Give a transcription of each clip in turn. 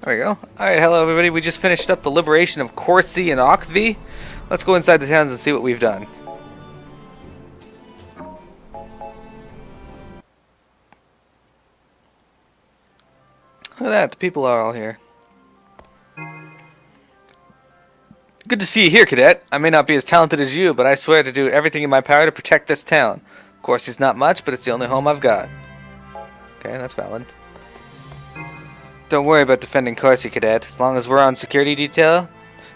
There we go. Alright, hello everybody. We just finished up the liberation of Corsi and Octvi. Let's go inside the towns and see what we've done. Look at that, the people are all here. Good to see you here, Cadet. I may not be as talented as you, but I swear to do everything in my power to protect this town. Corsi's not much, but it's the only home I've got. Okay, that's valid. Don't worry about defending Corsi, Cadet. As long as we're on security detail,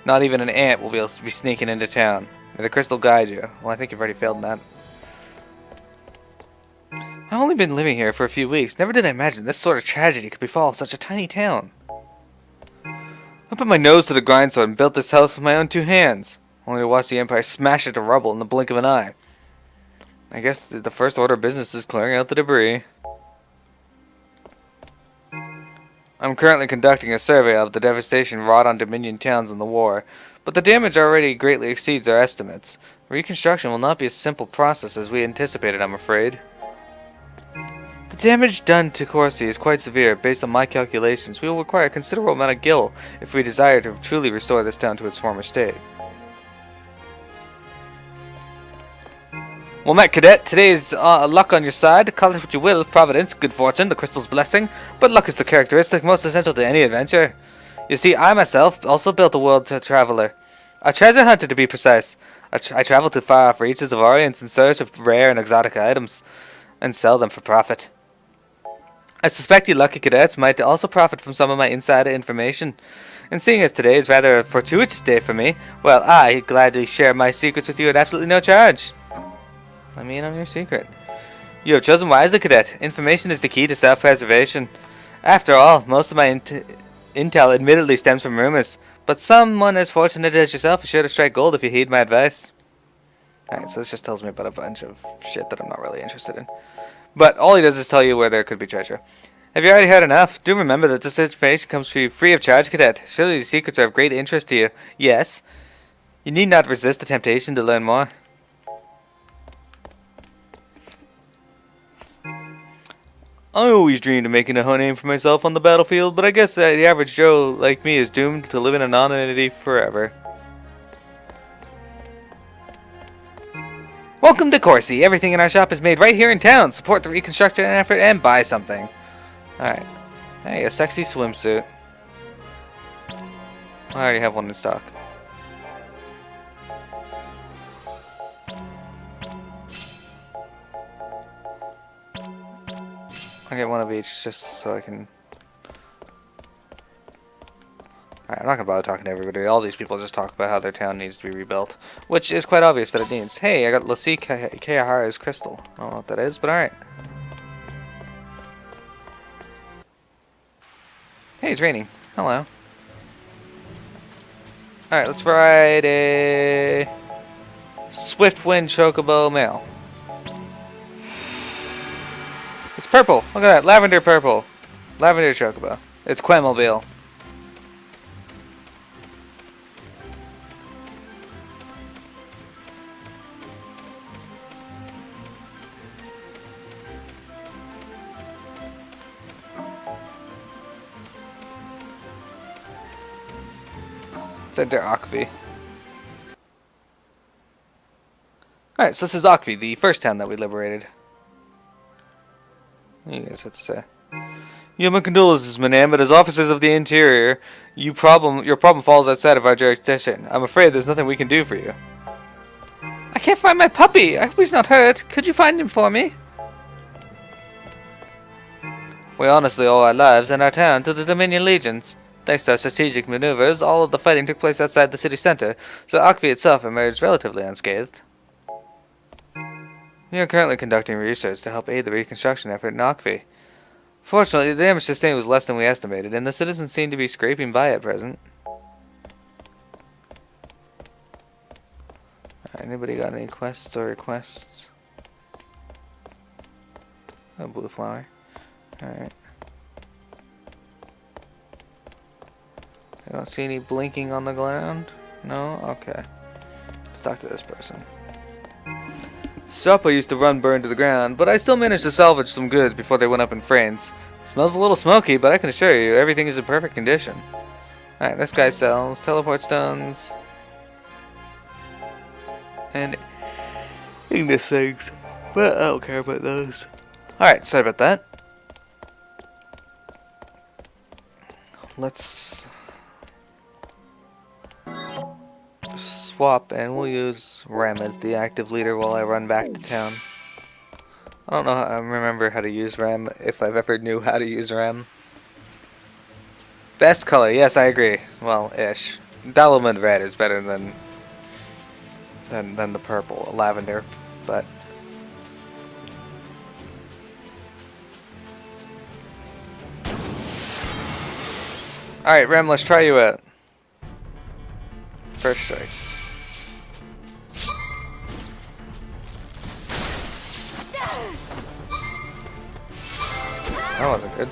not even an ant will be able to be sneaking into town. May the crystal guide you. Well, I think you've already failed in that. I've only been living here for a few weeks. Never did I imagine this sort of tragedy could befall such a tiny town. I put my nose to the grindstone and built this house with my own two hands, only to watch the Empire smash it to rubble in the blink of an eye. I guess the first order of business is clearing out the debris. I'm currently conducting a survey of the devastation wrought on Dominion towns in the war, but the damage already greatly exceeds our estimates. Reconstruction will not be a simple process as we anticipated, I'm afraid. The damage done to Corsi is quite severe. Based on my calculations, we will require a considerable amount of gil if we desire to truly restore this town to its former state. Well met, Cadet. Today's luck on your side. Call it what you will. Providence, good fortune, the crystal's blessing. But luck is the characteristic most essential to any adventure. You see, I myself also built a world traveler. A treasure hunter, to be precise. I travel to far-off reaches of Orient in search of rare and exotic items, and sell them for profit. I suspect you lucky cadets might also profit from some of my insider information. And seeing as today is rather a fortuitous day for me, well, I gladly share my secrets with you at absolutely no charge. Let me in on your secret. You have chosen wisely, Cadet. Information is the key to self-preservation. After all, most of my intel admittedly stems from rumors, but someone as fortunate as yourself is sure to strike gold if you heed my advice. Alright, so this just tells me about a bunch of shit that I'm not really interested in. But all he does is tell you where there could be treasure. Have you already heard enough? Do remember that this information comes to you free of charge, Cadet. Surely these secrets are of great interest to you. Yes. You need not resist the temptation to learn more. I always dreamed of making a name for myself on the battlefield, but I guess the average Joe like me is doomed to live in anonymity forever. Welcome to Corsi. Everything in our shop is made right here in town. Support the reconstruction effort and buy something. Alright. Hey, a sexy swimsuit. I already have one in stock. I'll get one of each just so I can... Alright, I'm not gonna bother talking to everybody. All these people just talk about how their town needs to be rebuilt, which is quite obvious that it needs. Hey, I got Lassie Kayahara's crystal. I don't know what that is, but alright. Hey, it's raining. Hello. Alright, let's ride a Swiftwind Chocobo Mail. It's purple. Look at that. Lavender purple. Lavender Chocobo. It's Quemobile. Let's enter Octvi. Alright, so this is Octvi, the first town that we liberated. What do you guys have to say? You have my condolences, madame, but as officers of the interior, your problem falls outside of our jurisdiction. I'm afraid there's nothing we can do for you. I can't find my puppy! I hope he's not hurt. Could you find him for me? We honestly owe our lives and our town to the Dominion legions. Thanks to our strategic maneuvers, all of the fighting took place outside the city center, so Octvi itself emerged relatively unscathed. We are currently conducting research to help aid the reconstruction effort in Octvi. Fortunately, the damage sustained was less than we estimated, and the citizens seem to be scraping by at present. Anybody got any quests or requests? Oh, blue flower. Alright. I don't see any blinking on the ground. No? Okay. Let's talk to this person. Shop I used to run burned to the ground, but I still managed to salvage some goods before they went up in flames. It smells a little smoky, but I can assure you, everything is in perfect condition. Alright, this guy sells teleport stones and Ignis things, but I don't care about those. Alright, sorry about that. Let's swap and we'll use Rem as the active leader while I run back to town. I don't know how I remember how to use Rem, if I've ever knew how to use Rem. Best color, yes, I agree. Well, ish. Diamond red is better than the purple, lavender, but alright, Rem, let's try you out. First strike. That wasn't good.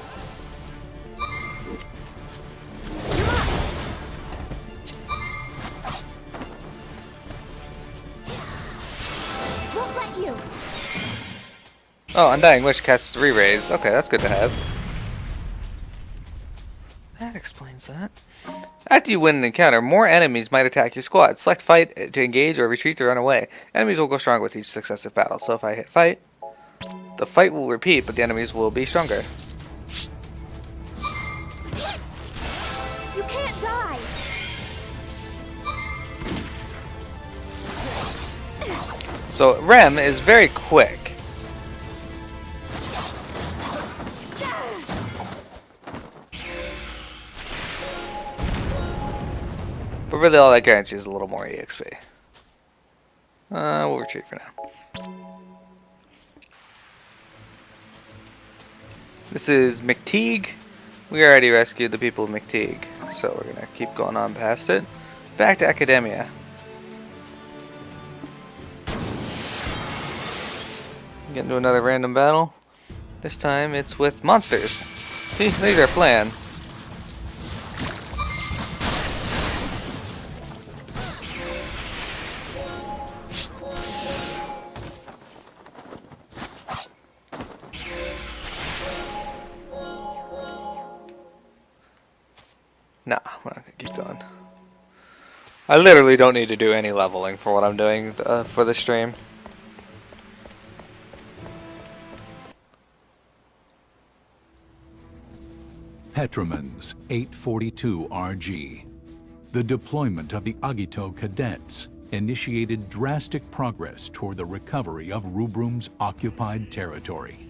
Won't let you. Oh, Undying Wish casts re-raise. Okay, that's good to have. That explains that. After you win an encounter, more enemies might attack your squad. Select fight to engage or retreat to run away. Enemies will go stronger with each successive battle. So if I hit fight, the fight will repeat, but the enemies will be stronger. You can't die. So Rem is very quick. But really all that guarantees is a little more EXP. We'll retreat for now. This is McTeague. We already rescued the people of McTeague, so we're gonna keep going on past it. Back to Academia. Get into another random battle. This time it's with monsters. See, these are flan. Nah, we're not gonna keep going. I literally don't need to do any leveling for what I'm doing for the stream. Petromans 842 RG. The deployment of the Agito cadets initiated drastic progress toward the recovery of Rubrum's occupied territory.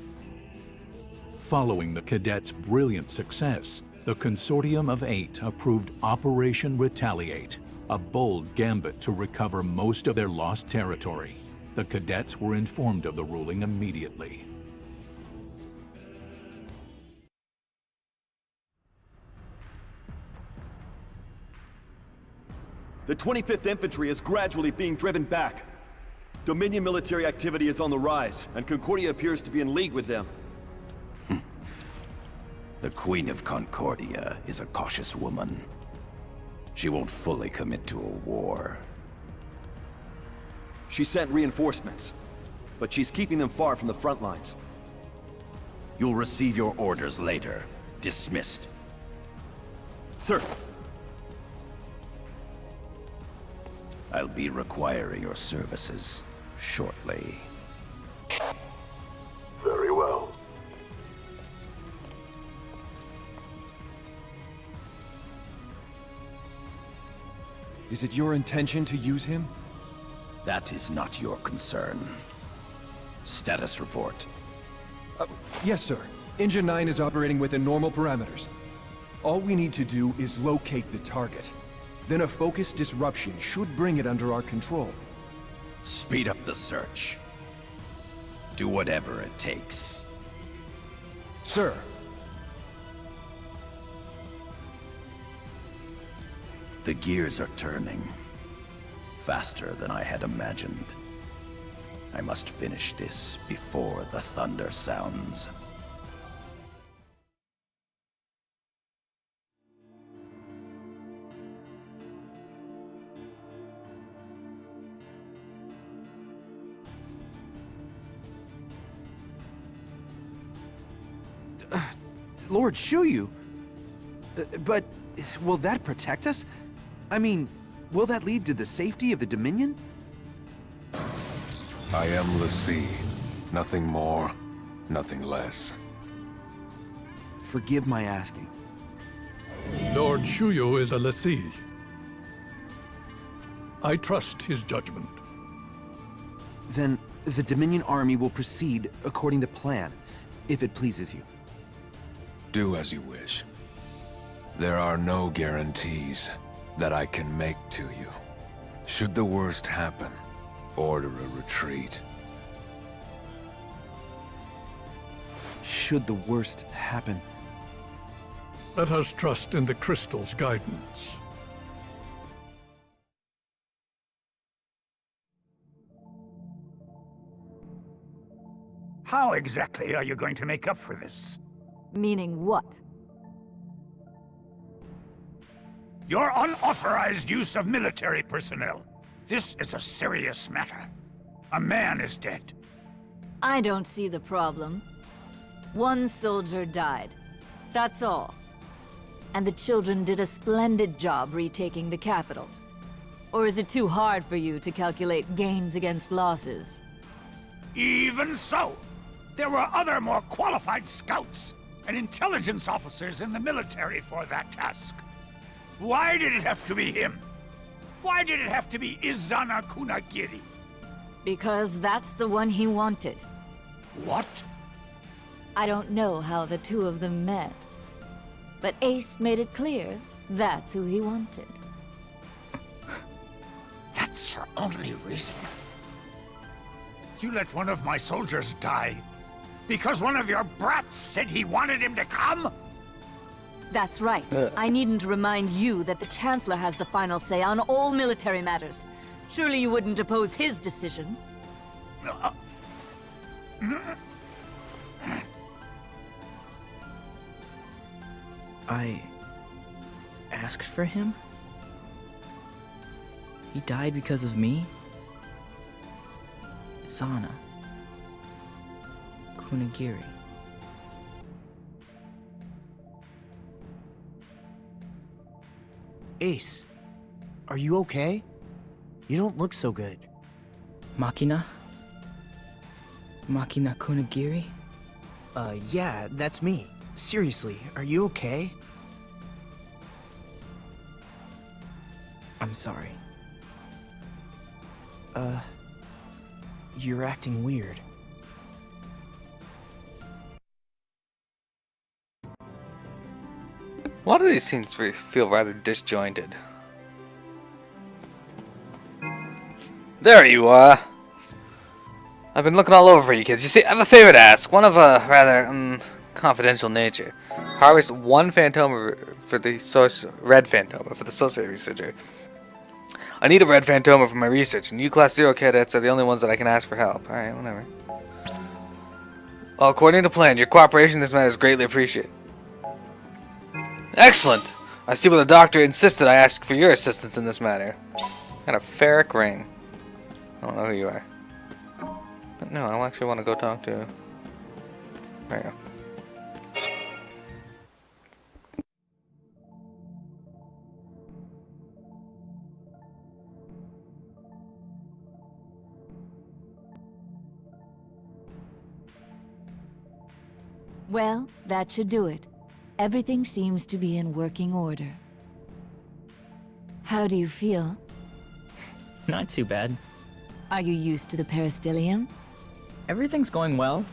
Following the cadets' brilliant success, the Consortium of 8 approved Operation Retaliate, a bold gambit to recover most of their lost territory. The cadets were informed of the ruling immediately. The 25th Infantry is gradually being driven back. Dominion military activity is on the rise, and Concordia appears to be in league with them. The Queen of Concordia is a cautious woman. She won't fully commit to a war. She sent reinforcements, but she's keeping them far from the front lines. You'll receive your orders later. Dismissed. Sir! I'll be requiring your services shortly. Very well. Is it your intention to use him? That is not your concern. Status report. Yes, sir. Engine 9 is operating within normal parameters. All we need to do is locate the target. Then a focused disruption should bring it under our control. Speed up the search. Do whatever it takes. Sir. The gears are turning. Faster than I had imagined. I must finish this before the thunder sounds. Lord Shuyu? But will that protect us? I mean, will that lead to the safety of the Dominion? I am l'Cie. Nothing more, nothing less. Forgive my asking. Lord Shuyo is a l'Cie. I trust his judgment. Then the Dominion army will proceed according to plan, if it pleases you. Do as you wish. There are no guarantees that I can make to you. Should the worst happen, order a retreat. Should the worst happen. Let us trust in the crystal's guidance. How exactly are you going to make up for this? Meaning what? Your unauthorized use of military personnel. This is a serious matter. A man is dead. I don't see the problem. One soldier died. That's all. And the children did a splendid job retaking the capital. Or is it too hard for you to calculate gains against losses? Even so, there were other more qualified scouts and intelligence officers in the military for that task. Why did it have to be him? Why did it have to be Izana Kunagiri? Because that's the one he wanted. What? I don't know how the two of them met. But Ace made it clear that's who he wanted. That's your only reason? You let one of my soldiers die because one of your brats said he wanted him to come? That's right. I needn't remind you that the Chancellor has the final say on all military matters. Surely you wouldn't oppose his decision? I asked for him? He died because of me? Zana. Kunagiri. Ace, are you okay? You don't look so good. Makina? Makina Kunagiri? Yeah, that's me. Seriously, are you okay? I'm sorry. You're acting weird. A lot of these scenes feel rather disjointed. There you are! I've been looking all over for you kids. You see, I have a favor to ask. One of a rather, confidential nature. Harvest one Phantoma for the red Phantoma for the sorcery researcher. I need a red Phantoma for my research, and you Class 0 cadets are the only ones that I can ask for help. Alright, whatever. Well, according to plan, your cooperation in this matter is greatly appreciated. Excellent! I see why the doctor insisted I ask for your assistance in this matter. Got a ferric ring. I don't know who you are. No, I actually want to go talk to... There you go. Well, that should do it. Everything seems to be in working order. How do you feel? Not too bad. Are you used to the peristyllium? Everything's going well,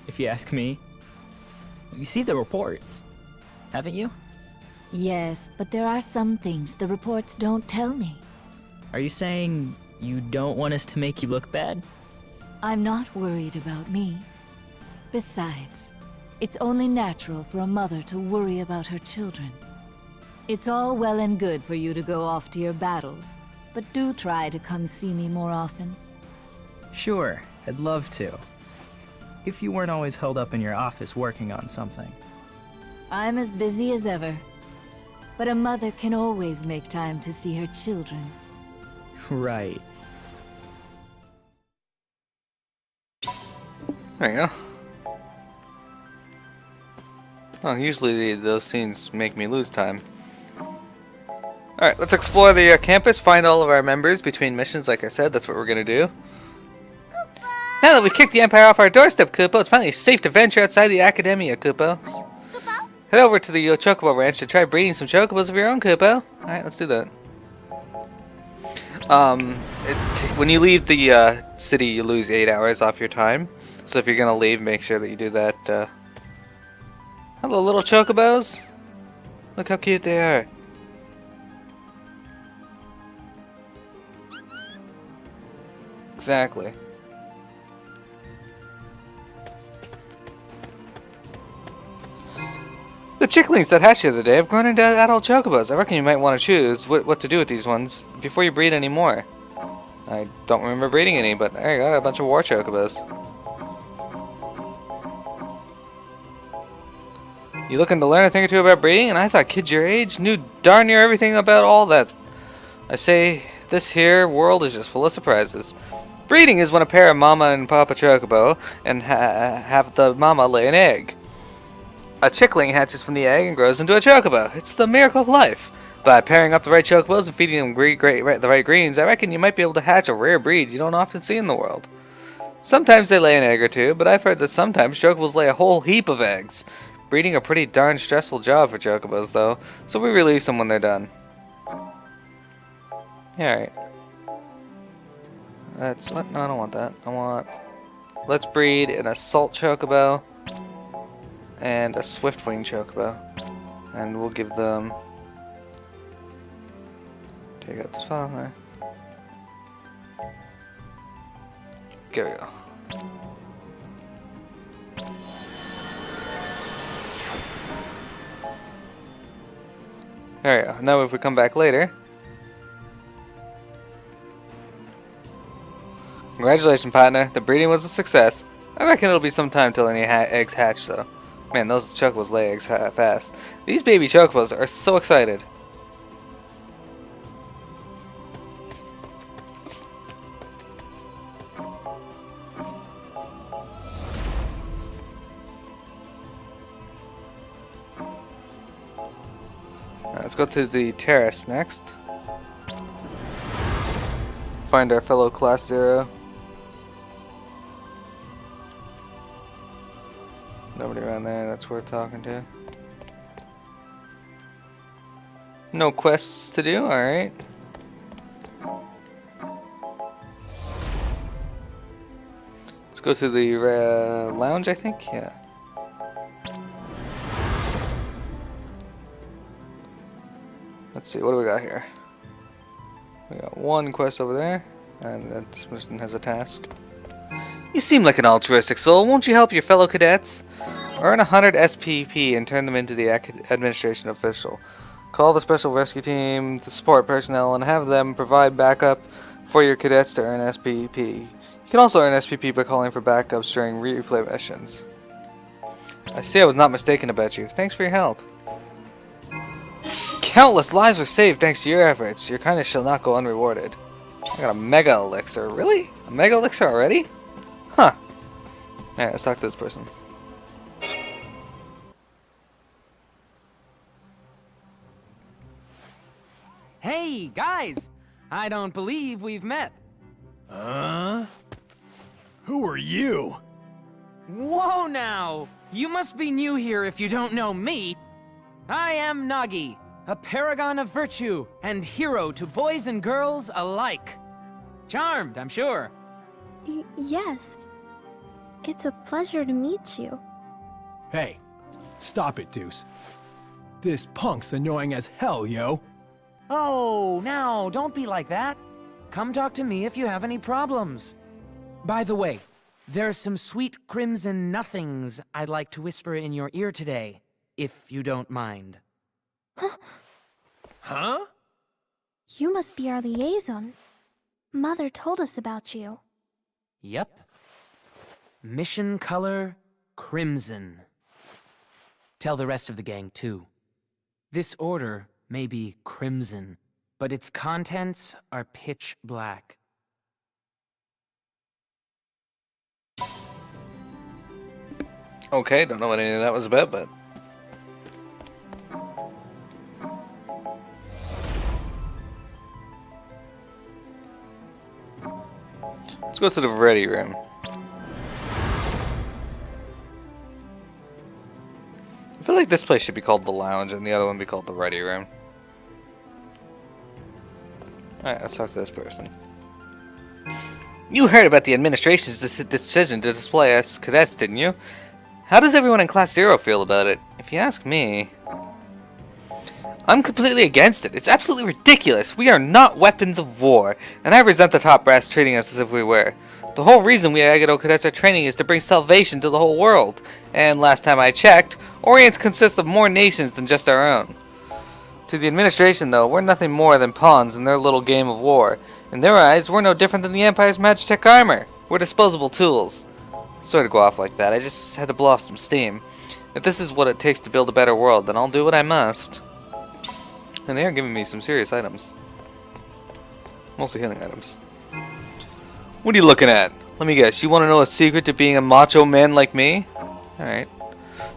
if you ask me. You see the reports, haven't you? Yes, but there are some things the reports don't tell me. Are you saying you don't want us to make you look bad? I'm not worried about me. Besides, it's only natural for a mother to worry about her children. It's all well and good for you to go off to your battles, but do try to come see me more often. Sure, I'd love to. If you weren't always held up in your office working on something. I'm as busy as ever. But a mother can always make time to see her children. Right. There you go. Oh, usually those scenes make me lose time. Alright, let's explore the campus, find all of our members between missions, like I said, that's what we're gonna do. Now that we've kicked the Empire off our doorstep, Kupo, it's finally safe to venture outside the Academia, Kupo. Head over to the Chocobo Ranch to try breeding some Chocobos of your own, Kupo. Alright, let's do that. When you leave the city, you lose 8 hours off your time. So if you're gonna leave, make sure that you do that. Hello, little Chocobos. Look how cute they are. Exactly. The chicklings that hatched the other day have grown into adult Chocobos. I reckon you might want to choose what to do with these ones before you breed any more. I don't remember breeding any, but I got a bunch of war Chocobos. You looking to learn a thing or two about breeding? And I thought kids your age knew darn near everything about all that. I say, this here world is just full of surprises. Breeding is when a pair of mama and papa Chocobo and have the mama lay an egg. A chickling hatches from the egg and grows into a Chocobo. It's the miracle of life. By pairing up the right Chocobos and feeding them the right greens, I reckon you might be able to hatch a rare breed you don't often see in the world. Sometimes they lay an egg or two, but I've heard that sometimes Chocobos lay a whole heap of eggs. Breeding a pretty darn stressful job for Chocobos, though, so we release them when they're done. Yeah, alright. That's what? No, I don't want that. I want... Let's breed an Assault Chocobo and a Swift-Wing Chocobo. And we'll give them... Take out this file there. There we go. There we go. Now if we come back later... Congratulations, partner. The breeding was a success. I reckon it'll be some time till any eggs hatch, though. Man, those Chocobos lay eggs fast. These baby Chocobos are so excited. Let's go to the terrace next. Find our fellow Class 0. Nobody around there that's worth talking to. No quests to do, alright. Let's go to the lounge, I think? Yeah. Let's see, what do we got here? We got one quest over there, and that person has a task. You seem like an altruistic soul. Won't you help your fellow cadets? Earn 100 SPP and turn them into the administration official. Call the special rescue team, the support personnel, and have them provide backup for your cadets to earn SPP. You can also earn SPP by calling for backups during replay missions. I see I was not mistaken about you. Thanks for your help. Countless lives were saved thanks to your efforts. Your kindness shall not go unrewarded. I got a Mega Elixir. Really? A Mega Elixir already? Huh. Alright, let's talk to this person. Hey, guys! I don't believe we've met. Huh? Who are you? Whoa now! You must be new here if you don't know me. I am Nagi, a paragon of virtue and hero to boys and girls alike. Charmed, I'm sure. Yes. It's a pleasure to meet you. Hey, stop it, Deuce. This punk's annoying as hell, yo. Oh, now, don't be like that. Come talk to me if you have any problems. By the way, there's some sweet crimson nothings I'd like to whisper in your ear today, if you don't mind. Huh? You must be our liaison. Mother told us about you. Yep. Mission color, crimson. Tell the rest of the gang, too. This order may be crimson, but its contents are pitch black. Okay, don't know what any of that was about, but Let's go to the ready room. I feel like this place should be called the lounge and the other one be called the ready room. Alright, let's talk to this person. You heard about the administration's decision to display us cadets, didn't you? How does everyone in Class 0 feel about it? If you ask me, I'm completely against it. It's absolutely ridiculous. We are not weapons of war, and I resent the top brass treating us as if we were. The whole reason we Agito cadets are training is to bring salvation to the whole world. And last time I checked, Orient consists of more nations than just our own. To the administration, though, we're nothing more than pawns in their little game of war. In their eyes, we're no different than the Empire's Magitech armor. We're disposable tools. Sorry to go off like that, I just had to blow off some steam. If this is what it takes to build a better world, then I'll do what I must. And they are giving me some serious items. Mostly healing items. What are you looking at? Let me guess, you want to know a secret to being a macho man like me? Alright.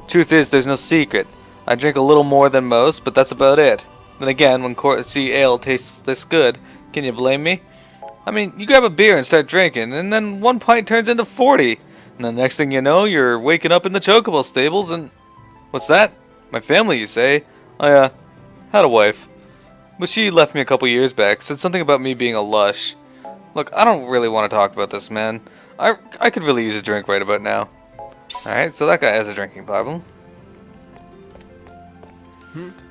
Truth is, there's no secret. I drink a little more than most, but that's about it. Then again, when Courtesy Ale tastes this good, can you blame me? I mean, you grab a beer and start drinking, and then 1 pint turns into 40. And the next thing you know, you're waking up in the Chocobo stables and... What's that? My family, you say? I, had a wife. But she left me a couple years back, said something about me being a lush. Look, I don't really want to talk about this, man. I could really use a drink right about now. Alright, so that guy has a drinking problem.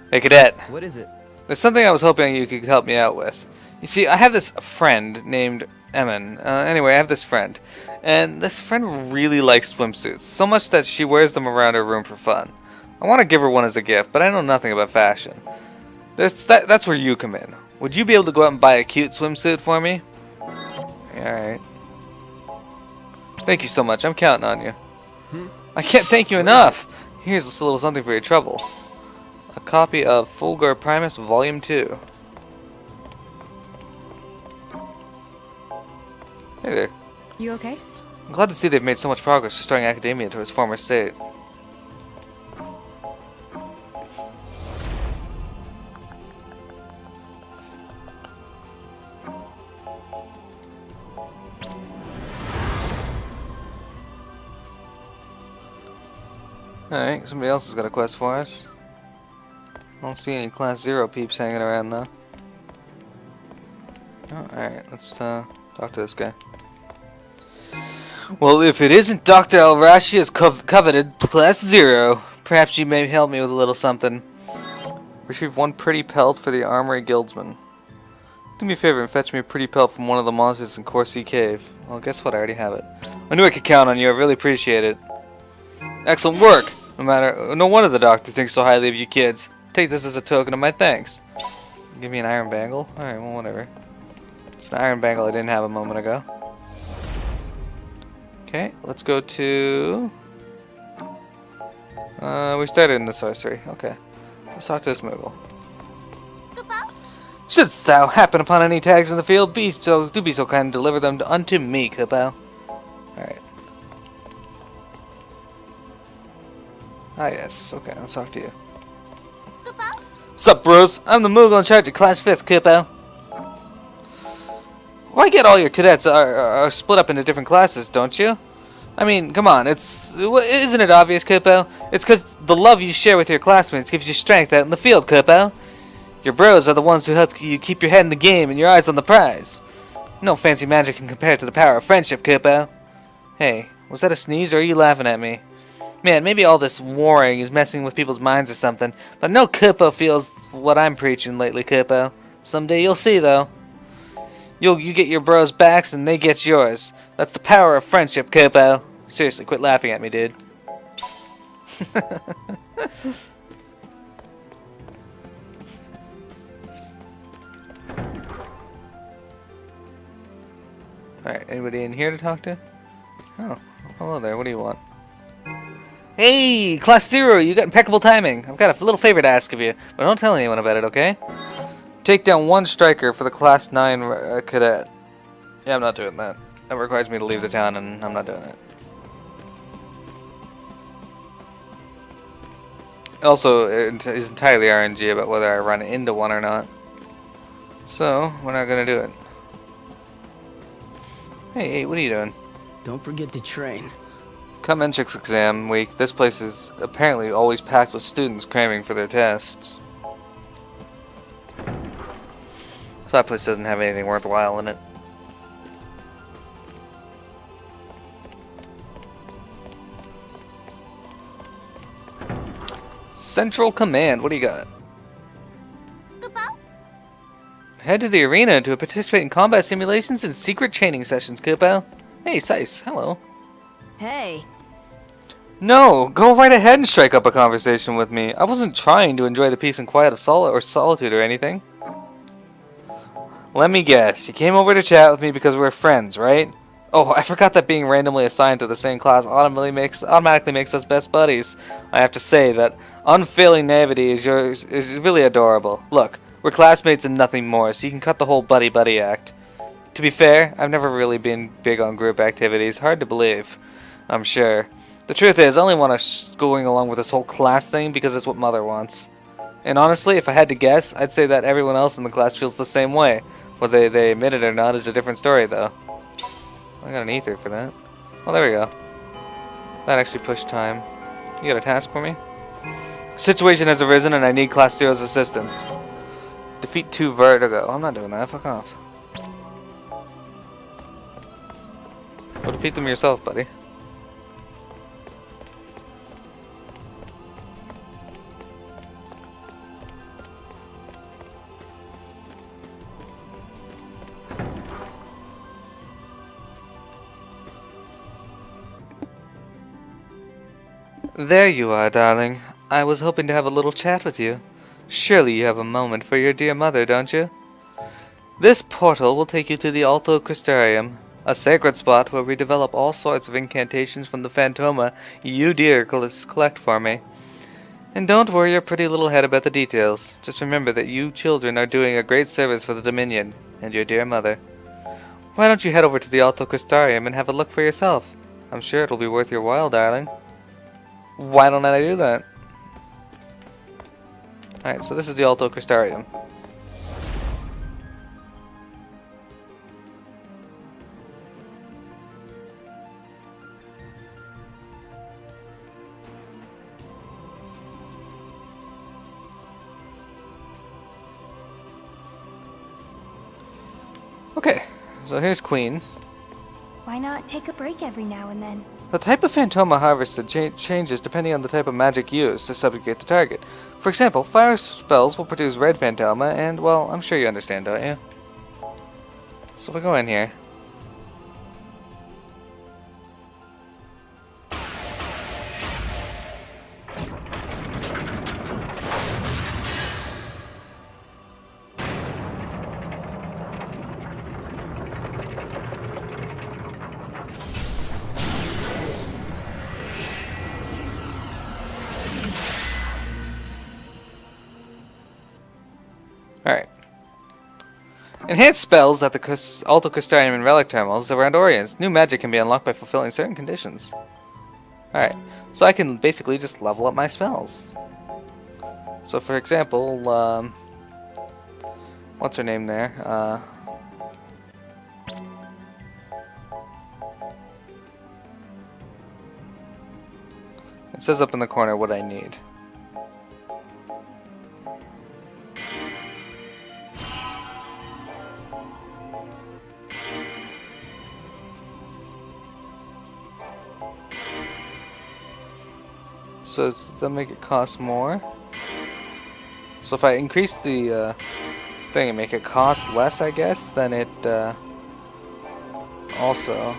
Hey, Cadet. What is it? There's something I was hoping you could help me out with. You see, I have this friend named Emin. Anyway, I have this friend. And this friend really likes swimsuits, so much that she wears them around her room for fun. I want to give her one as a gift, but I know nothing about fashion. That's where you come in. Would you be able to go out and buy a cute swimsuit for me? Alright. Thank you so much. I'm counting on you. I can't thank you enough. Here's a little something for your trouble. A copy of Fulgur Primus Volume 2. Hey there. You okay? I'm glad to see they've made so much progress restoring academia to its former state. Alright, somebody else has got a quest for us. I don't see any Class 0 peeps hanging around though. Oh, alright, let's talk to this guy. Well, if it isn't Dr. Al-Rashia's coveted Class 0, perhaps you may help me with a little something. Retrieve 1 pretty pelt for the Armory Guildsman. Do me a favor and fetch me a pretty pelt from one of the monsters in Corsi Cave. Well, guess what? I already have it. I knew I could count on you. I really appreciate it. Excellent work! No wonder the doctor thinks so highly of you kids. Take this as a token of my thanks. Give me an iron bangle? Alright, well, whatever. It's an iron bangle I didn't have a moment ago. Okay, let's go to... we started in the sorcery. Okay. Let's talk to this Moogle. Shouldst thou happen upon any tags in the field, do be so kind and deliver them unto me, Kupo. Alright. Ah yes, okay, let's talk to you. Sup, bros? I'm the Moogle in charge of Class 5th, Kupo. Why get all your cadets are split up into different classes, don't you? I mean, come on, isn't it obvious, Kupo? It's because the love you share with your classmates gives you strength out in the field, Kupo. Your bros are the ones who help you keep your head in the game and your eyes on the prize. No fancy magic can compare to the power of friendship, Kupo. Hey, was that a sneeze or are you laughing at me? Man, maybe all this warring is messing with people's minds or something, but no Kupo feels what I'm preaching lately, Kupo. Someday you'll see, though. You get your bros' backs and they get yours. That's the power of friendship, Kupo. Seriously, quit laughing at me, dude. Alright, anybody in here to talk to? Oh, hello there, what do you want? Hey, Class 0, you got impeccable timing. I've got a little favor to ask of you, but don't tell anyone about it, okay? Take down 1 striker for the Class 9 cadet. Yeah, I'm not doing that. That requires me to leave the town, and I'm not doing it. Also, it is entirely RNG about whether I run into one or not. So, we're not going to do it. Hey, what are you doing? Don't forget to train. Come entrance exam week, this place is apparently always packed with students cramming for their tests. So that place doesn't have anything worthwhile in it. Central Command, what do you got? Head to the arena to participate in combat simulations and secret training sessions, Kupo. Hey, Sice, hello. Hey. No, go right ahead and strike up a conversation with me. I wasn't trying to enjoy the peace and quiet of solitude or anything. Let me guess, you came over to chat with me because we're friends, right? Oh, I forgot that being randomly assigned to the same class automatically makes us best buddies. I have to say that unfailing naivety is really adorable. Look, we're classmates and nothing more, so you can cut the whole buddy-buddy act. To be fair, I've never really been big on group activities. Hard to believe, I'm sure. The truth is, I only want us going along with this whole class thing because it's what Mother wants. And honestly, if I had to guess, I'd say that everyone else in the class feels the same way. Whether they admit it or not is a different story, though. I got an ether for that. Oh, there we go. That actually pushed time. You got a task for me? Situation has arisen and I need Class 0's assistance. Defeat 2 Vertigo. I'm not doing that. Fuck off. Go defeat them yourself, buddy. There you are, darling. I was hoping to have a little chat with you. Surely you have a moment for your dear mother, don't you? This portal will take you to the Alto Crystarium, a sacred spot where we develop all sorts of incantations from the Phantoma you dear collect for me. And don't worry your pretty little head about the details. Just remember that you children are doing a great service for the Dominion and your dear mother. Why don't you head over to the Alto Crystarium and have a look for yourself? I'm sure it'll be worth your while, darling. Why don't I do that? Alright, so this is the Alto Crystarium. Okay, so here's Queen. Why not take a break every now and then? The type of Phantoma harvested changes depending on the type of magic used to subjugate the target. For example, fire spells will produce red Phantoma, and, well, I'm sure you understand, don't you? So if we go in here. Alright. Enhanced spells at the Alto Crystarium and Relic Terminals around Oriens. New magic can be unlocked by fulfilling certain conditions. Alright, so I can basically just level up my spells. So for example, what's her name there? It says up in the corner what I need. So does that make it cost more? So if I increase the thing and make it cost less, I guess, then it also...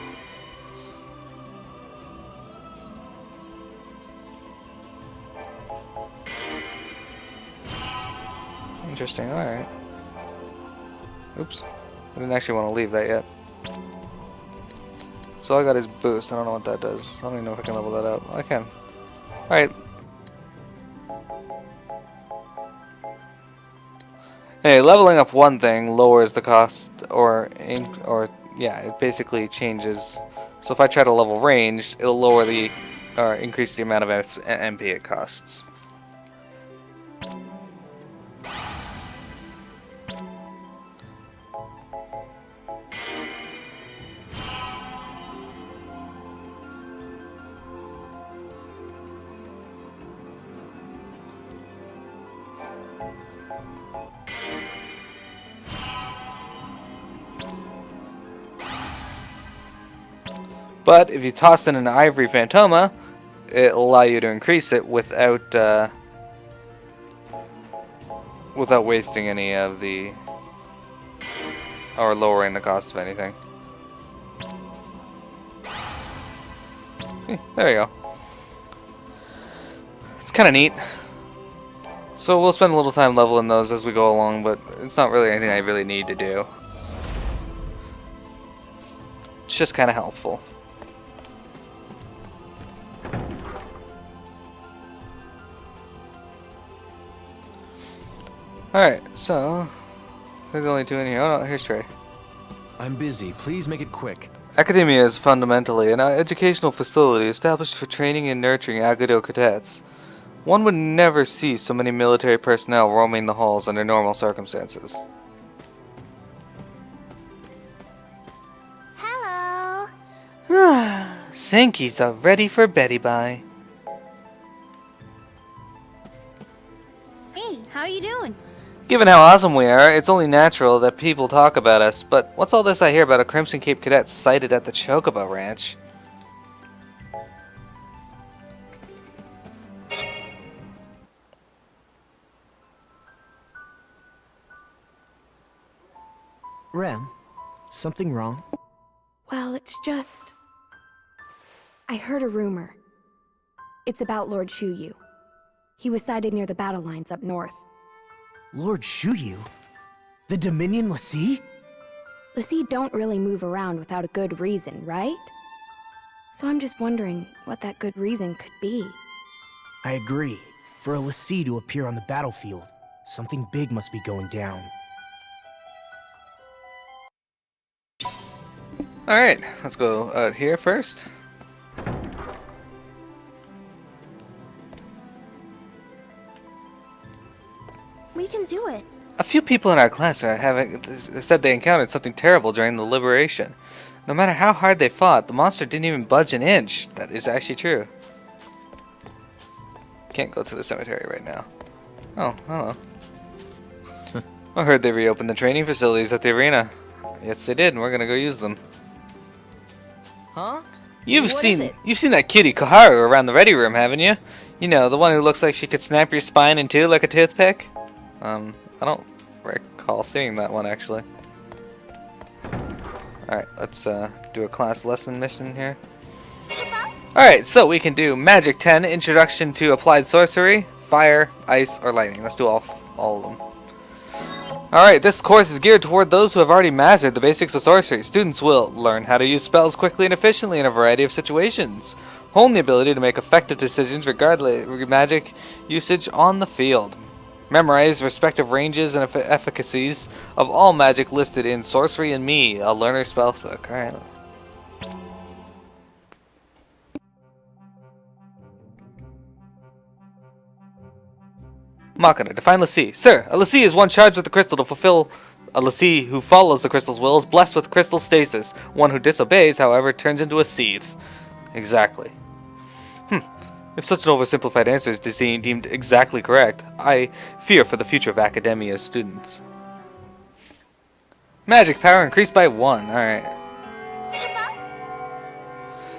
Interesting, alright. Oops. I didn't actually want to leave that yet. So all I got is boost. I don't know what that does. I don't even know if I can level that up. I can. Alright. Hey, leveling up one thing lowers the cost, or yeah, it basically changes. So if I try to level ranged, it'll lower the, or increase the amount of MP it costs. But if you toss in an Ivory Phantoma, it'll allow you to increase it without without wasting any of the, or lowering the cost of anything. See, there you go. It's kind of neat. So we'll spend a little time leveling those as we go along, but it's not really anything I really need to do. It's just kind of helpful. Alright, so there's only two in here. Oh no, here's Trey. I'm busy. Please make it quick. Academia is fundamentally an educational facility established for training and nurturing Agado cadets. One would never see so many military personnel roaming the halls under normal circumstances. Hello. Sankies are ready for Betty Bye. Hey, how you doing? Given how awesome we are, it's only natural that people talk about us, but what's all this I hear about a Crimson Cape cadet sighted at the Chocobo Ranch? Rem, something wrong? Well, it's just... I heard a rumor. It's about Lord Shuyu. He was sighted near the battle lines up north. Lord Shuyu? The Dominion Lassie? Lassie don't really move around without a good reason, right? So I'm just wondering what that good reason could be. I agree. For a Lassie to appear on the battlefield, something big must be going down. Alright, let's go out here first. We can do it. A few people in our class said they encountered something terrible during the liberation. No matter how hard they fought, the monster didn't even budge an inch. That is actually true. Can't go to the cemetery right now. Oh, hello. I heard they reopened the training facilities at the arena. Yes, they did, and we're gonna go use them. Huh? You've seen that cutie Koharu around the ready room, haven't you? You know, the one who looks like she could snap your spine in two like a toothpick? I don't recall seeing that one, actually. Alright, let's do a class lesson mission here. Alright, so we can do Magic 10, Introduction to Applied Sorcery, Fire, Ice, or Lightning. Let's do all of them. Alright, this course is geared toward those who have already mastered the basics of sorcery. Students will learn how to use spells quickly and efficiently in a variety of situations. Hone the ability to make effective decisions regardless of magic usage on the field. Memorize respective ranges and efficacies of all magic listed in Sorcery and Me, a learner spellbook. Alright. Machina, define Lassie. Sir, a Lassie is one charged with the crystal to fulfill. A Lassie who follows the crystal's will is blessed with crystal stasis. One who disobeys, however, turns into a seeth. Exactly. If such an oversimplified answer is deemed exactly correct, I fear for the future of Academia's students. Magic power increased by 1. Alright.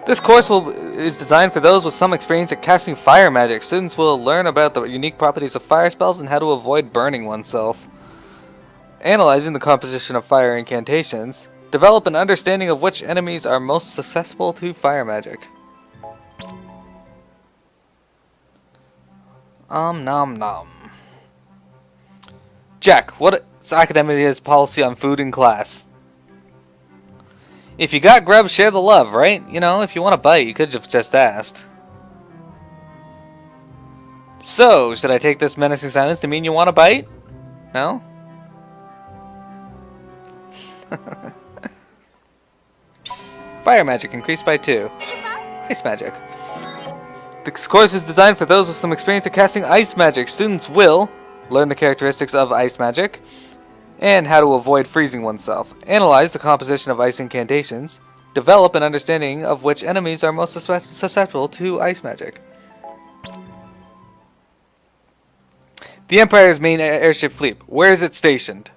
This course is designed for those with some experience at casting fire magic. Students will learn about the unique properties of fire spells and how to avoid burning oneself. Analyzing the composition of fire incantations. Develop an understanding of which enemies are most susceptible to fire magic. Nom nom. Jack, what's Academia's policy on food in class? If you got grub, share the love, right? You know, if you want a bite, you could have just asked. So, should I take this menacing silence to mean you want a bite? No? Fire magic increased by 2. Ice magic. This course is designed for those with some experience at casting ice magic. Students will learn the characteristics of ice magic and how to avoid freezing oneself. Analyze the composition of ice incantations. Develop an understanding of which enemies are most susceptible to ice magic. The Empire's main airship fleet. Where is it stationed?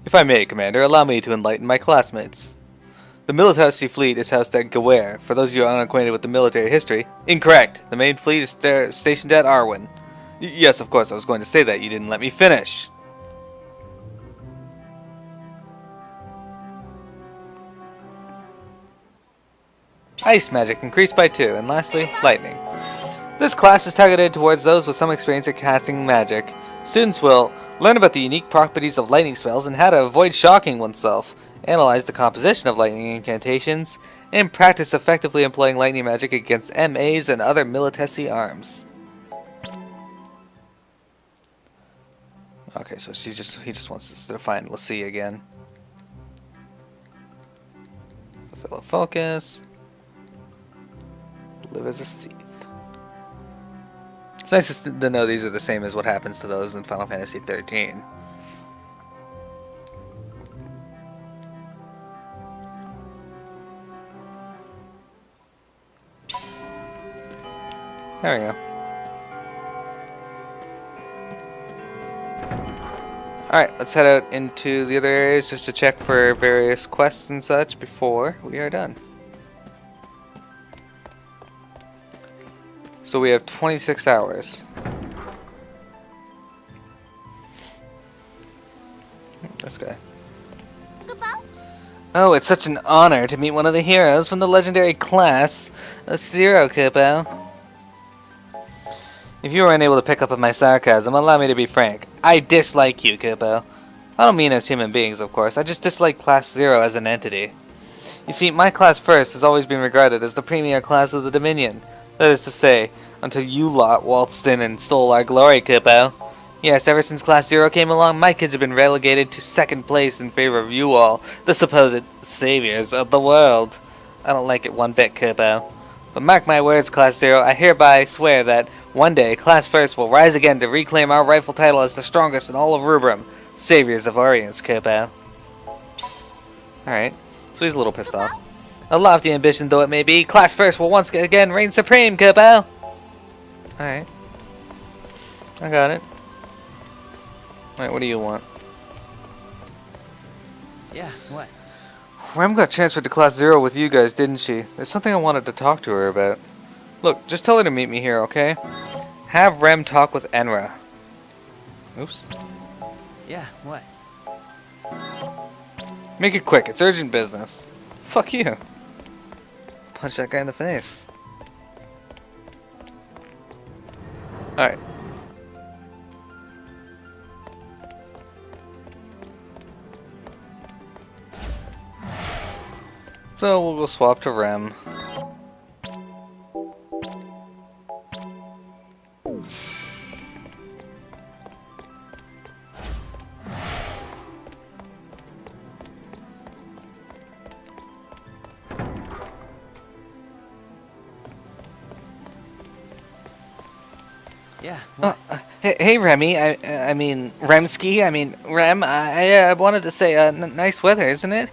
If I may, Commander, allow me to enlighten my classmates. The military fleet is housed at Gaware. For those of you unacquainted with the military history, incorrect. The main fleet is stationed at Arwen. Yes, of course, I was going to say that. You didn't let me finish. Ice magic increased by 2, and lastly, lightning. This class is targeted towards those with some experience at casting magic. Students will learn about the unique properties of lightning spells and how to avoid shocking oneself, analyze the composition of lightning incantations, and practice effectively employing lightning magic against MAs and other militesi arms. Okay, so he just wants us to find Lassie again. Fulfill a focus. Live as a Seath. It's nice to know these are the same as what happens to those in Final Fantasy 13. There we go. Alright, let's head out into the other areas just to check for various quests and such before we are done. So we have 26 hours. This guy. Oh, it's such an honor to meet one of the heroes from the legendary class, Type-0, Kupo. If you were unable to pick up on my sarcasm, allow me to be frank. I dislike you, Kupo. I don't mean as human beings, of course. I just dislike Class 0 as an entity. You see, my class first has always been regarded as the premier class of the Dominion. That is to say, until you lot waltzed in and stole our glory, Kupo. Yes, ever since Class 0 came along, my kids have been relegated to second place in favor of you all, the supposed saviors of the world. I don't like it one bit, Kupo. But mark my words, Class 0, I hereby swear that one day, Class First will rise again to reclaim our rightful title as the strongest in all of Rubrum, saviors of Orience, Kupo. Alright, so he's a little pissed off. A lofty ambition though it may be, Class First will once again reign supreme, Kupo! Alright. I got it. Alright, what do you want? Yeah, what? Rem got transferred to Class 0 with you guys, didn't she? There's something I wanted to talk to her about. Look, just tell her to meet me here, okay? Have Rem talk with Enra. Oops. Yeah, what? Make it quick, it's urgent business. Fuck you. Punch that guy in the face. Alright. So we'll go swap to Rem. Yeah. Hey, Remy. I mean Remsky. I mean Rem. I wanted to say, nice weather, isn't it?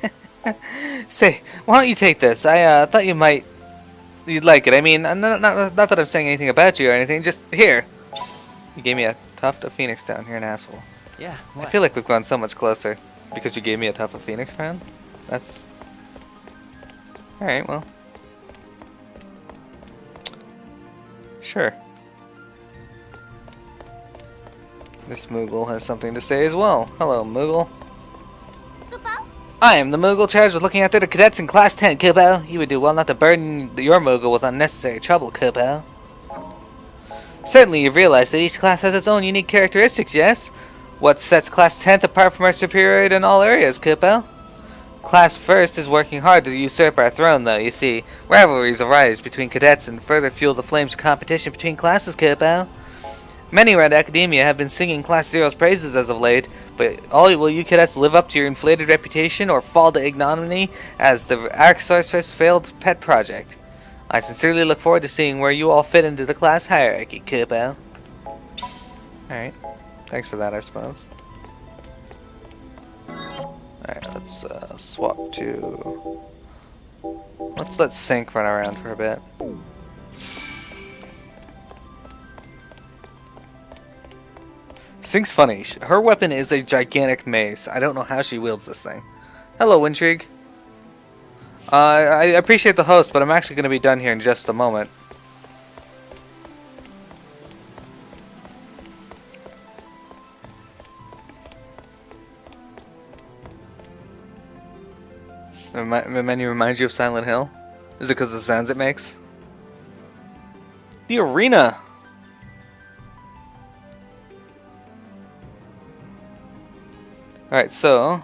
Say, why don't you take this? I thought you'd like it. I mean, not that I'm saying anything about you or anything. Just here. You gave me a tuft of phoenix down. You're an asshole. Yeah. What? I feel like we've gone so much closer because you gave me a tuft of phoenix crown. That's all right. Well, sure. This Moogle has something to say as well. Hello, Moogle. I am the Moogle charged with looking after the cadets in Class 10, Kupo. You would do well not to burden your Moogle with unnecessary trouble, Kupo. Certainly you've realized that each class has its own unique characteristics, yes? What sets Class 10th apart from our superiority in all areas, Kupo? Class 1st is working hard to usurp our throne, though, you see. Rivalries arise between cadets and further fuel the flames of competition between classes, Kupo. Many around academia have been singing Class 0's praises as of late, but will you cadets live up to your inflated reputation or fall to ignominy as the Arxor's failed pet project? I sincerely look forward to seeing where you all fit into the class hierarchy, Kupo. Alright, thanks for that, I suppose. Alright, let's swap to... Let's let Sync run around for a bit. Sync's funny. Her weapon is a gigantic mace. I don't know how she wields this thing. Hello, Intrigue. I appreciate the host, but I'm actually going to be done here in just a moment. The menu reminds you of Silent Hill? Is it because of the sounds it makes? The arena! Alright, so...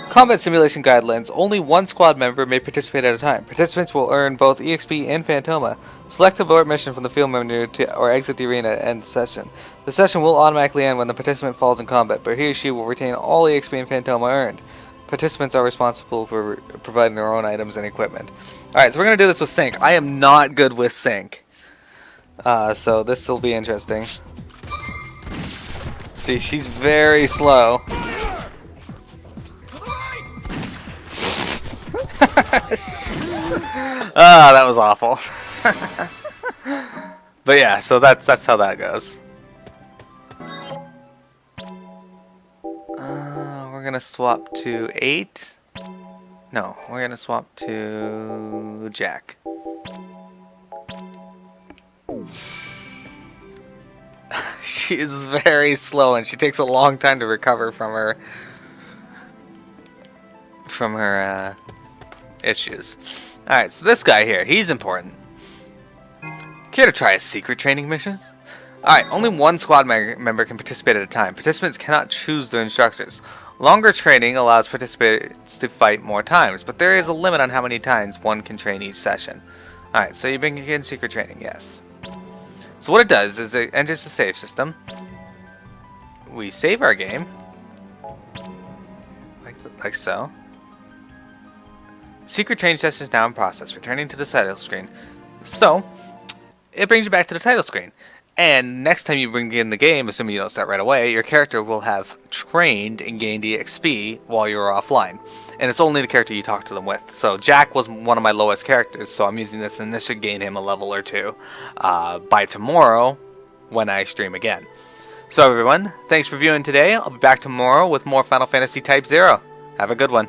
Combat simulation guidelines. Only one squad member may participate at a time. Participants will earn both EXP and Phantoma. Select abort mission from the field menu or exit the arena to end the session. The session will automatically end when the participant falls in combat, but he or she will retain all EXP and Phantoma earned. Participants are responsible for providing their own items and equipment. Alright, so we're going to do this with Sync. I am not good with Sync. So this will be interesting. See, she's very slow. That was awful. But yeah, so that's how that goes. We're gonna swap to 8. No, we're gonna swap to Jack. She is very slow, and she takes a long time to recover from her issues. Alright, so this guy here, he's important. Care to try a secret training mission? Alright, only one squad member can participate at a time. Participants cannot choose their instructors. Longer training allows participants to fight more times, but there is a limit on how many times one can train each session. Alright, so you begin secret training, yes. So what it does is it enters the save system. We save our game. Like so. Secret training session is now in process, returning to the title screen. So, it brings you back to the title screen. And next time you bring in the game, assuming you don't start right away, your character will have trained and gained EXP while you're offline. And it's only the character you talk to them with. So Jack was one of my lowest characters, so I'm using this, and this should gain him a level or two by tomorrow when I stream again. So everyone, thanks for viewing today. I'll be back tomorrow with more Final Fantasy Type-0. Have a good one.